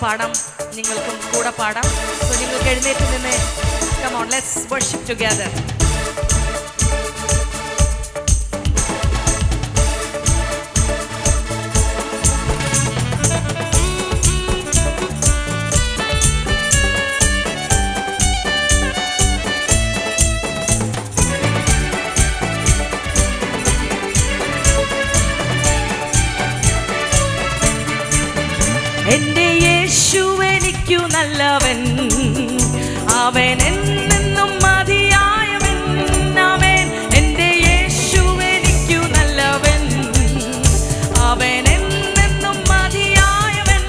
പാടാം, നിങ്ങൾക്കും കൂടെ പാടാം. സോ നിങ്ങൾക്ക് എഴുന്നേറ്റ് നിന്ന് come on, let's worship together. എന്റെ യേശു എനിക്കു നല്ലവൻ, അവൻ എന്നെന്നും മതിയായവൻ. അവൻ എന്റെ യേശു എനിക്കു നല്ലവൻ, അവൻ എന്നെന്നും മതിയായവൻ.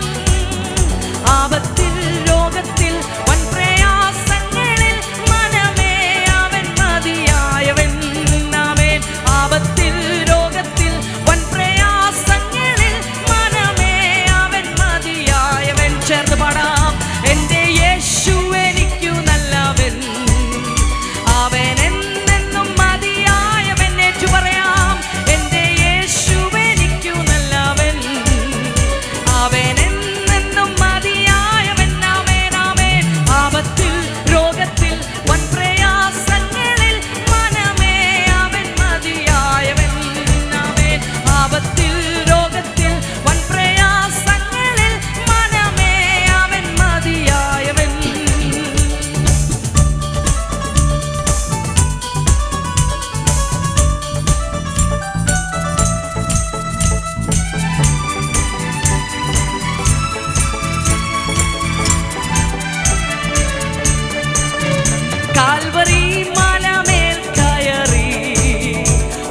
ആപത്തിൽ രോഗത്തിൽ വൻ പ്രയാസങ്ങളിൽ മനമേ അവൻ മതിയായവൻ. അവൻ ആപത്തിൽ രോഗത്തിൽ വൻ പ്രയാസങ്ങളിൽ മനമേ അവൻ മതിയായവൻ. ചേർന്ന് പാടാം. എന്റെ യേശു എനിക്കു നല്ലവൻ, അവൻ എന്നെന്നും മതിയായവൻ. ഏറ്റു പറയാം. എന്റെ യേശു എനിക്കു നല്ലവൻ, അവൻ എന്നെന്നും മതിയായവൻ. ആമേൻ ആമേൻ. ആപത്തിൽ രോഗത്തിൽ വൻ പ്രയാസങ്ങളിൽ മനമേ അവൻ മതിയായവൻ. ആമേൻ. ആപത്തിൽ രോഗത്തിൽ വൻ പ്രയാസങ്ങളിൽ മനമേ അവൻ മതിയായവൻ. കാൽവറി മലമേൽ കയറി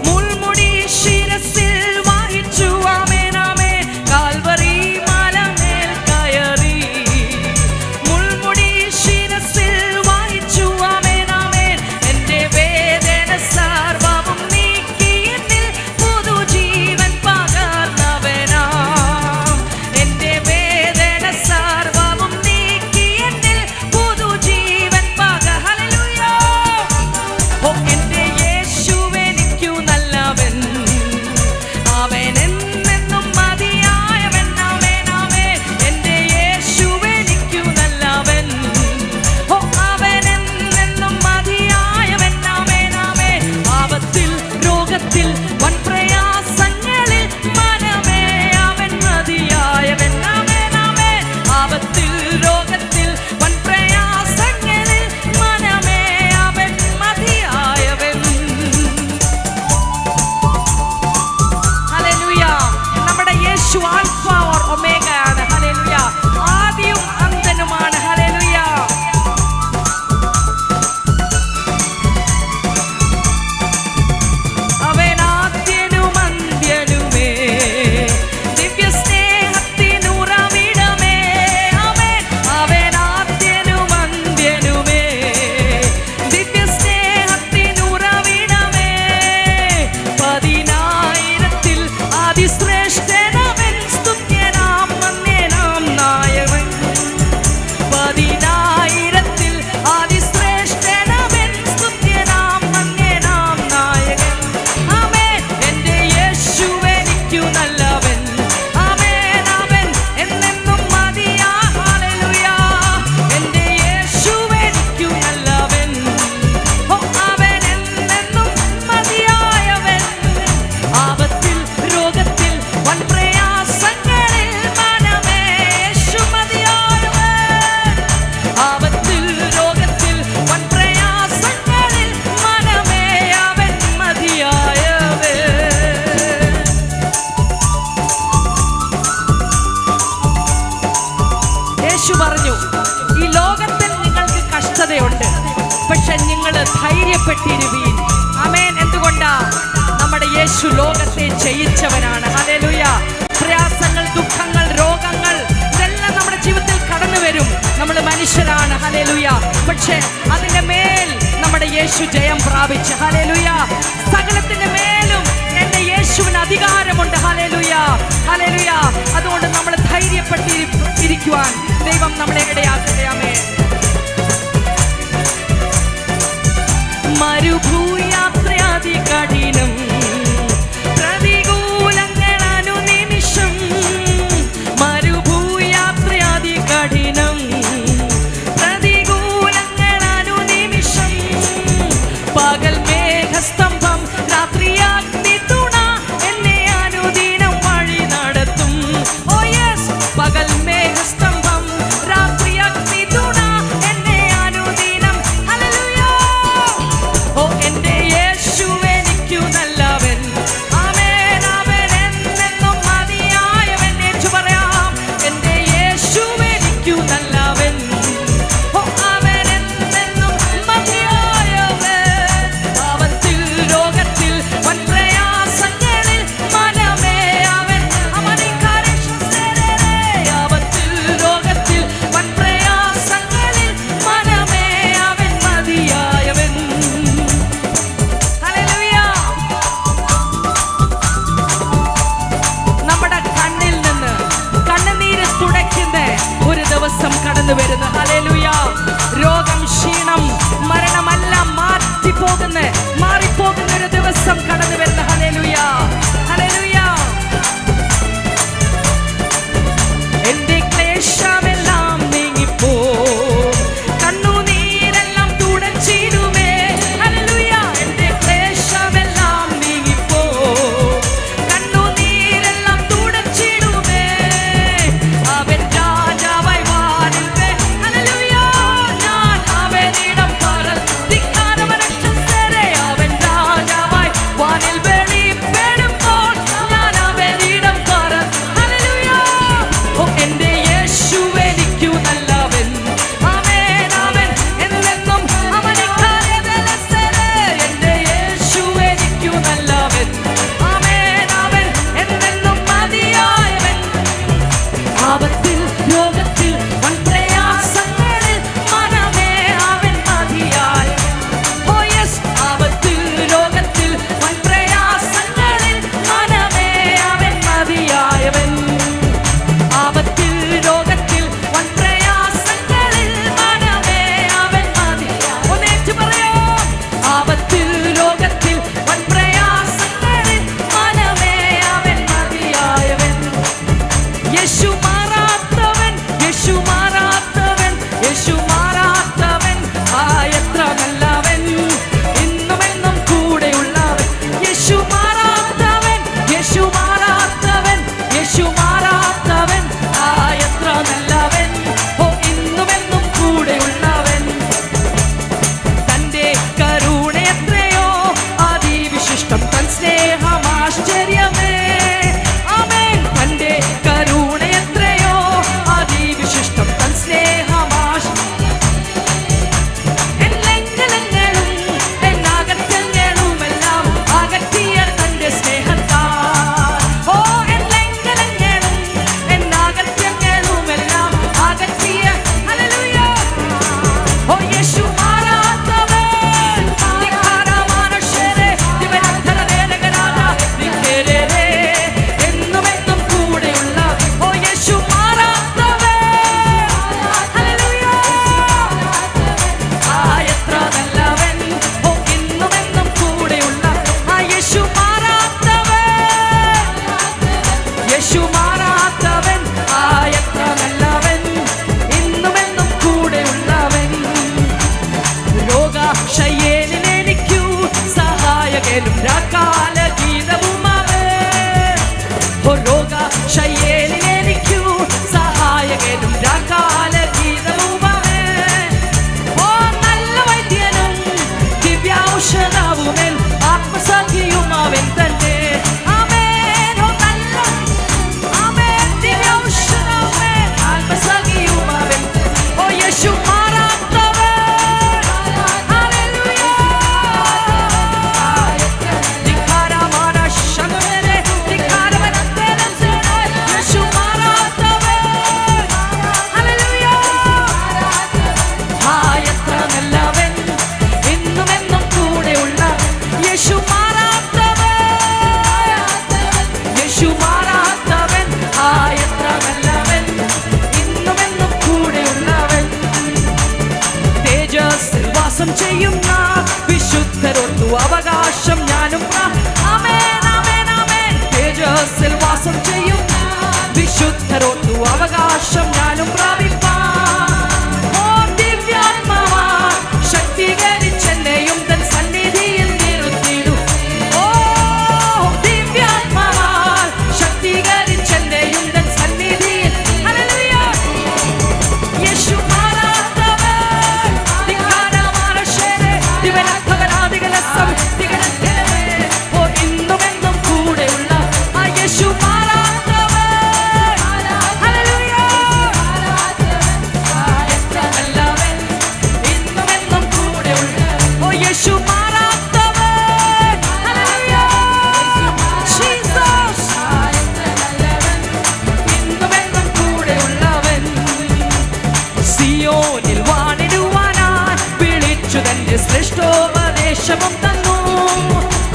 മുൾമുടി ശിരസിൽ വഹിച്ചു. ആമേൻ ആമേൻ. കാൽവറി മലമേൽ കയറി മുൾമുടി ശിരസിൽ വഹിച്ചു. ആമേൻ ആമേൻ. എന്റെ വേദന സർവ്വവും നീക്കി എന്നിൽ പുതുജീവൻ പകർന്നവനാം. എന്റെ വേദന സർവ്വവും നീക്കി എന്നിൽ പുതുജീവൻ ഹല്ലേലൂയ. ഓ എന്റെ യേശു എനിക്കു നല്ലവൻ, അവൻ എന്നെന്നും മതിയായവൻ. ആമേൻ ആമേൻ. എന്റെ യേശു എനിക്കു നല്ലവൻ, ഓ അവൻ എന്നെന്നും മതിയായവൻ. ആമേൻ ആമേൻ. ആപത്തിൽ രോഗത്തിൽ വൻ പ്രയാസങ്ങളിൽ മനമേ അവൻ മതിയായവൻ. ആമേൻ ആമേൻ. ആപത്തിൽ രോഗത്തിൽ വൻ പ്രയാസങ്ങളിൽ മനമേ അവൻ മതിയായവൻ. ഹല്ലേലൂയ. നമ്മുടെ യേശു ആൽഫ ഓർ ഒമേഗ ആണ്. ഹല്ലേലൂയ. ആദിയും അന്തനുമാണ്. ഹല്ലേലൂയ. അവൻ ആദ്യനും അന്ത്യനുമേ, ദിവ്യസ്നേഹത്തിനുറവിടമേ. അവൻ അവൻ ആദ്യനും അന്ത്യനുമേ, ദിവ്യസ്നേഹത്തിനുറവിടമേ. 10,000-ൽ അതിശ്രേഷ്ഠനവൻ, സ്തുത്യനാം വന്യനാം നായകൻ. 10,000-ൽ അതിശ്രേഷ്ഠനവൻ, സ്തുത്യനാം വന്യനാം നായകൻ. ആമേൻ. എന്റെ യേശു എനിക്കു നല്ലവൻ, ആമേൻ അവൻ എന്നെന്നും മതിയാ. ഹല്ലേലൂയ. എന്റെ യേശു എനിക്കു നല്ലവൻ, ഓ അവൻ എന്നെന്നും മതിയായവൻ. ആപത്തിൽ രോഗത്തിൽ വൻ പ്രയാസങ്ങളിൽ മനമേ യേശു മതിയായവൻ. ആപത്തിൽ രോഗത്തിൽ വൻ പ്രയാസങ്ങളിൽ മനമേ അവൻ മതിയായവൻ. യേശു പറഞ്ഞു, ഈ ലോകത്തിൽ നിങ്ങൾക്ക് കഷ്ടതയുണ്ട്, പക്ഷെ നിങ്ങൾ ധൈര്യപ്പെട്ടിരുവീൻ. ആമേൻ. എന്തുകൊണ്ടാ? നമ്മുടെ യേശു ലോകത്തെ ജയിച്ചവനാണ്. ഹല്ലേലൂയ. പ്രയാസങ്ങൾ, ദുഃഖങ്ങൾ, രോഗങ്ങൾ ഇതെല്ലാം നമ്മുടെ ജീവിതത്തിൽ കടന്നു വരും. നമ്മൾ മനുഷ്യരാണ്. ഹല്ലേലൂയ. പക്ഷെ അതിന്റെ മേൽ നമ്മുടെ യേശു ജയം പ്രാപിച്ച്. ഹല്ലേലൂയ. സകലത്തിന്റെ മേലും എന്റെ യേശുവിന് അധികാരമുണ്ട്. ഹല്ലേലൂയ. ഹല്ലേലൂയ. അതുകൊണ്ട് നമ്മൾ ധൈര്യപ്പെട്ടിരിക്കുവാൻ ദൈവം നമ്മളെ ഇടയാക്കട്ടെ. ആമേൻ. മരുഭൂയാത്രയാതി കഠിനം, പ്രതികൂലങ്ങൾ അനുനിമിഷം. മരുഭൂയാത്രയാതി കടന്നു വരുന്നു. ഹല്ലേലൂയ. രോഗം, ക്ഷീണം, മരണമെല്ലാം മാറിപ്പോകുന്ന ഒരു ദിവസം കടന്നു വരുന്നു. Hallelujah, hallelujah. എന്റെ ക്ലേശമെല്ലാം നീങ്ങിപ്പോ, കണ്ണുനീരെല്ലാം തുടച്ചിടുമേ. ഹല്ലേലൂയ. എന്റെ ക്ലേശമെല്ലാം നീങ്ങിപ്പോ, കണ്ണുനീരെല്ലാം തുടച്ചിടുമേ. അവൻ രാജാവായി വാഴുവേ. ഹല്ലേലൂയ. ഞാൻ അവനിടം പറത്തിക്കാരവനക്ഷസരെ. അവൻ രാജാവായി വാനിൽ വെളിപ്പെടുമ്പോൾ ഞാൻ അവനിടം ഹല്ലേലൂയ. ഓ എന്റെ യേശു എനിക്കു നല്ലവൻ. ആമേൻ, ആമേൻ. എന്നെന്നും അവനിക്കാരെ ബലസ്ഥരെ. എന്റെ യേശു എനിക്കു നല്ലവൻ. ആമേൻ, ആമേൻ. എന്നെന്നും മതിയായവൻ. ആപത്തിൽ, രോഗത്തിൽ, വൻപ്രയാസങ്ങളിൽ മനമേ അവൻ മതിയായവൻ. Oh yes. ആപത്തിൽ, രോഗത്തിൽ, വൻപ്രയാസങ്ങളിൽ മനമേ അവൻ മതിയായവൻ. ആപത്തിൽ, രോഗത്തിൽ, വൻപ്രയാസങ്ങളിൽ മനമേ അവൻ മതിയായവൻ. ഒന്നേറ്റു പറയാം. ആപത്തിൽ, രോഗത്തിൽ, വൻപ്രയാസങ്ങളിൽ മനമേ അവൻ മതിയായവൻ. യേശു മാറാത്തവൻ, യേശു മാറാത്തവൻ, യേശു മാറാത്തവൻ. എത്ര നല്ലവൻ, ഇന്നുമെന്നും കൂടെയുള്ളവൻ. യേശു മാറാത്തവൻ, യേശു മാറാത്തവൻ, യേശു മാറാത്തവൻ. എത്ര നല്ലവൻ, ഓ ഇന്നുമെന്നും കൂടെയുള്ളവൻ. തന്റെ കരുണ എത്രയോ അതിവിശിഷ്ടം, തൻ സ്നേഹം ആശ്ചര്യമേ. ആമേൻ. തന്റെ കരുണ എത്രയോ അതിവിശിഷ്ടം, തൻ സ്നേഹം എല്ലെങ്കലങ്ങളും എന്നാകറ്റങ്ങളുമെല്ലാം അകറ്റിയ തന്റെ സ്നേഹത്താൽ. ഓ എല്ലെങ്കലങ്ങളും എന്നാകറ്റങ്ങളുമെല്ലാം അകറ്റിയ. ഹല്ലേലൂയ. ഓ യേശു മാറാത്തവൻ. നിഖാരമാനുഷ്യരെ ദിവനധരദേനകരാധ നിഖേരേ. എന്നുമെന്നും കൂടെയുള്ള. ഓ യേശു മാറാത്തവൻ. ഹല്ലേലൂയ. എത്ര നല്ലവൻ, ഓ ഇന്നുമെന്നും കൂടെയുള്ള. യേശു മാറാത്തവൻ, യേശു മാറാത്തവൻ. എത്ര നല്ലവൻ, ഇന്നുമെന്നും കൂടെയുള്ളവൻ. രോഗശയ്യേലിൽ എനിക്കു സഹായകനും രാക്കാല ഗീതവുമവൻ. ഓ രോഗശയ്യേലിൽ എനിക്കു സഹായകനും രാക്കാല ഗീതവുമവൻ. ഓ നല്ല വൈദ്യനും ദിവ്യൗഷധവുമേൽ ആത്മസഖിയും അവൻ തന്നെ. ആമേൻ. ഓ നല്ല, ആമേൻ. ദിവ്യൗഷധവുമേൽ ആത്മസഖിയും അവൻ. ഓ യേശു മാറാത്തവൻ. ഹല്ലേലൂയ. ധിക്കാരമാനശങ്കരെ, ധിക്കാരവനത്തേനസരെ. യേശു മാറാത്തവൻ. ഹല്ലേലൂയ. എത്ര നല്ലവൻ, ഇന്നുമെന്നും കൂടെയുള്ള. യേശു മാറാത്തവൻ, യേശു മാറാത്തവൻ. എത്ര നല്ലവൻ, ഇന്നുമെന്നും കൂടെയുള്ളവൻ. തേജസ്സിൽ വാസം ചെയ്യുന്ന വിശുദ്ധരൊത്തു അവകാശം ഞാനും ആമേൻ, ആമേൻ, ആമേൻ. തേജസ്സിൽ വാസം ചെയ്യുന്ന വിശുദ്ധരൊത്തു അവകാശം ഞാനും പ്രാപിപ്പാൻ. ഓ ദിവ്യാത്മാവാൽ ശക്തീകരിച്ചെന്നെയും തൻ സന്നിധിയിൽ നിർത്തിയിടും. ഓ ദിവ്യാത്മാവാൽ ശക്തീകരിച്ചെന്നെയും തൻ സന്നിധിയിൽ. ഹല്ലേലൂയ. യേശു മാറാത്തവൻ. ധിക്കാരമാനുഷ്യരെ ദിവനധരനാദികളസം തികനത്തേവേ. ഓ ഇന്നുമെന്നും കൂടെയുള്ള. യേശു മാറാത്തവൻ. ഹല്ലേലൂയ. എത്ര നല്ലവൻ, ഇന്നുമെന്നും കൂടെയുള്ള. ഓ യേശു മാറാത്തവൻ. ഹല്ലേലൂയ. ജീസസ്. ഇന്നുമെന്നും കൂടെയുള്ളവൻ. സിയോനിൽ വാണിടുവാനായി വിളിച്ചു തന്റെ ശ്രേഷ്ഠോപദേശവും തന്നു.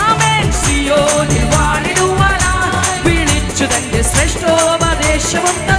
ആമേൻ. സിയോനിൽ വാണിടുവാനായി വിളിച്ചു തന്റെ ശ്രേഷ്ഠോപദേശവും തന്നു.